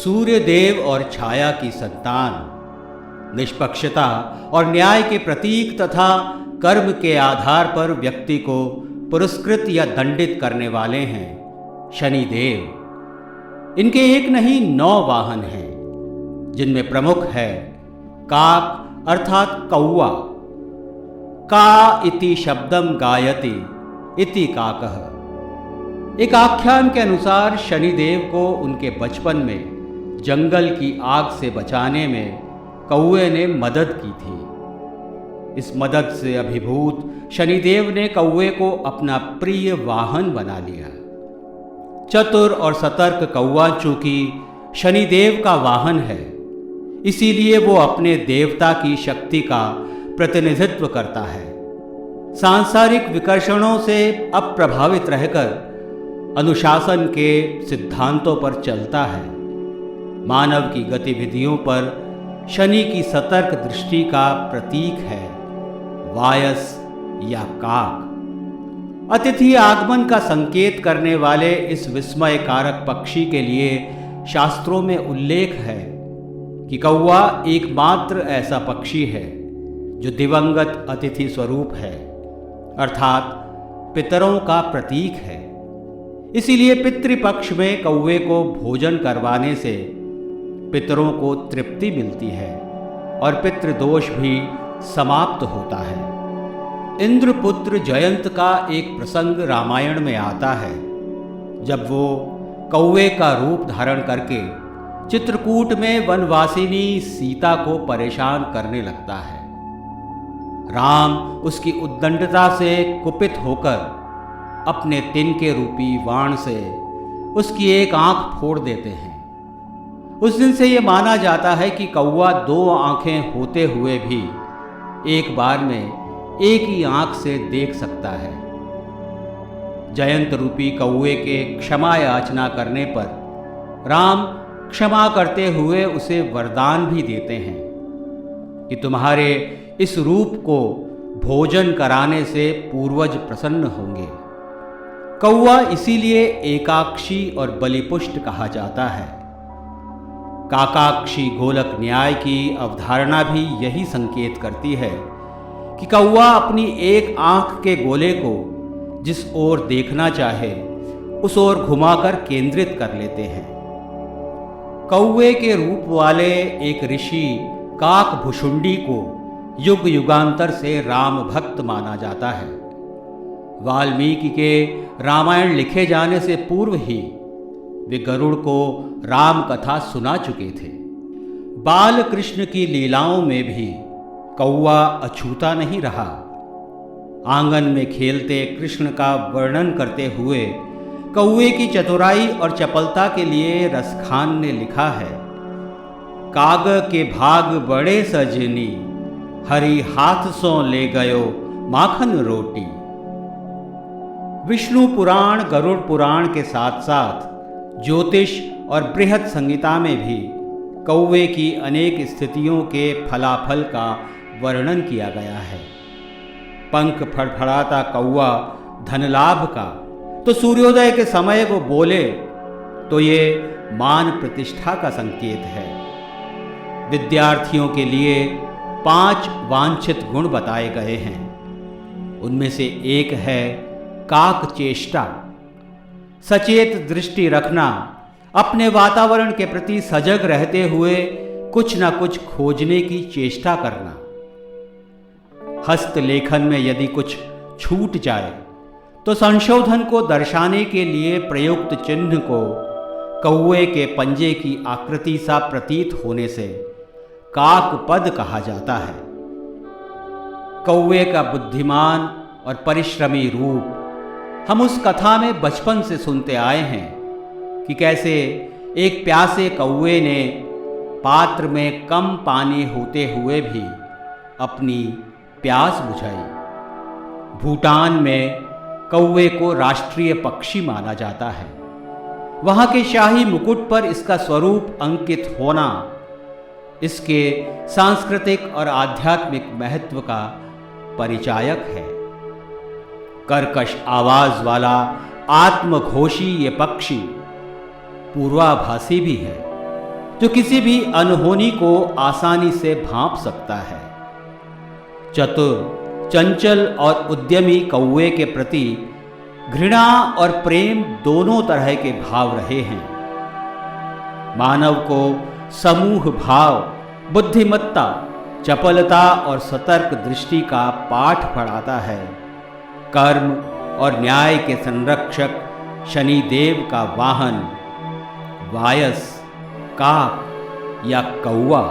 सूर्य देव और छाया की संतान, निष्पक्षता और न्याय के प्रतीक तथा कर्म के आधार पर व्यक्ति को पुरस्कृत या दंडित करने वाले हैं शनिदेव। इनके एक नहीं 9 वाहन हैं, जिनमें प्रमुख है काक अर्थात कौवा। का इति शब्दम गायति इति काकः। एक आख्यान के अनुसार शनिदेव को उनके बचपन में जंगल की आग से बचाने में कौवे ने मदद की थी। इस मदद से अभिभूत शनिदेव ने कौवे को अपना प्रिय वाहन बना लिया। चतुर और सतर्क कौवा चूंकि शनिदेव का वाहन है, इसीलिए वो अपने देवता की शक्ति का प्रतिनिधित्व करता है। सांसारिक विकर्षणों से अप्रभावित रहकर अनुशासन के सिद्धांतों पर चलता है। मानव की गतिविधियों पर शनि की सतर्क दृष्टि का प्रतीक है वायस या काक। अतिथि आगमन का संकेत करने वाले इस विस्मय कारक पक्षी के लिए शास्त्रों में उल्लेख है कि कौवा एकमात्र ऐसा पक्षी है जो दिवंगत अतिथि स्वरूप है, अर्थात पितरों का प्रतीक है। इसीलिए पितृपक्ष में कौवे को भोजन करवाने से पितरों को तृप्ति मिलती है और पितृदोष भी समाप्त होता है। इंद्रपुत्र जयंत का एक प्रसंग रामायण में आता है, जब वो कौवे का रूप धारण करके चित्रकूट में वनवासिनी सीता को परेशान करने लगता है। राम उसकी उद्दंडता से कुपित होकर अपने तिनके रूपी बाण से उसकी एक आंख फोड़ देते हैं। उस दिन से ये माना जाता है कि कौवा 2 आंखें होते हुए भी एक बार में एक ही आंख से देख सकता है। जयंत रूपी कौवे के क्षमा याचना करने पर राम क्षमा करते हुए उसे वरदान भी देते हैं कि तुम्हारे इस रूप को भोजन कराने से पूर्वज प्रसन्न होंगे। कौवा इसीलिए एकाक्षी और बलिपुष्ट कहा जाता है। काकाक्षी गोलक न्याय की अवधारणा भी यही संकेत करती है कि कौवा अपनी एक आंख के गोले को जिस ओर देखना चाहे उस ओर घुमाकर केंद्रित कर लेते हैं। कौवे के रूप वाले एक ऋषि काकभुशुंडी को युग युगांतर से राम भक्त माना जाता है। वाल्मीकि के रामायण लिखे जाने से पूर्व ही वे गरुड़ को राम कथा सुना चुके थे। बाल कृष्ण की लीलाओं में भी कौवा अछूता नहीं रहा। आंगन में खेलते कृष्ण का वर्णन करते हुए कौवे की चतुराई और चपलता के लिए रसखान ने लिखा है, काग के भाग बड़े सजनी, हरि हाथ सो ले गयो माखन रोटी। विष्णु पुराण गरुड़ पुराण के साथ साथ ज्योतिष और बृहद संहिता में भी कौवे की अनेक स्थितियों के फलाफल का वर्णन किया गया है। पंख फड़फड़ाता कौवा धनलाभ का, तो सूर्योदय के समय वो बोले तो ये मान प्रतिष्ठा का संकेत है। विद्यार्थियों के लिए 5 वांछित गुण बताए गए हैं। उनमें से एक है काक चेष्टा, सचेत दृष्टि रखना, अपने वातावरण के प्रति सजग रहते हुए कुछ न कुछ खोजने की चेष्टा करना। हस्तलेखन में यदि कुछ छूट जाए तो संशोधन को दर्शाने के लिए प्रयुक्त चिन्ह को कौवे के पंजे की आकृति सा प्रतीत होने से काकपद कहा जाता है। कौवे का बुद्धिमान और परिश्रमी रूप हम उस कथा में बचपन से सुनते आए हैं कि कैसे एक प्यासे कौवे ने पात्र में कम पानी होते हुए भी अपनी प्यास बुझाई। भूटान में कौवे को राष्ट्रीय पक्षी माना जाता है। वहाँ के शाही मुकुट पर इसका स्वरूप अंकित होना इसके सांस्कृतिक और आध्यात्मिक महत्व का परिचायक है। कर्कश आवाज वाला आत्मघोषी ये पक्षी पूर्वाभासी भी है। जो किसी भी अनहोनी को आसानी से भांप सकता है। चतुर, चंचल और उद्यमी कौवे के प्रति घृणा और प्रेम दोनों तरह के भाव रहे हैं। मानव को समूह भाव, बुद्धिमत्ता, चपलता और सतर्क दृष्टि का पाठ पढ़ाता है। कर्म और न्याय के संरक्षक शनिदेव का वाहन वायस, काक या कौवा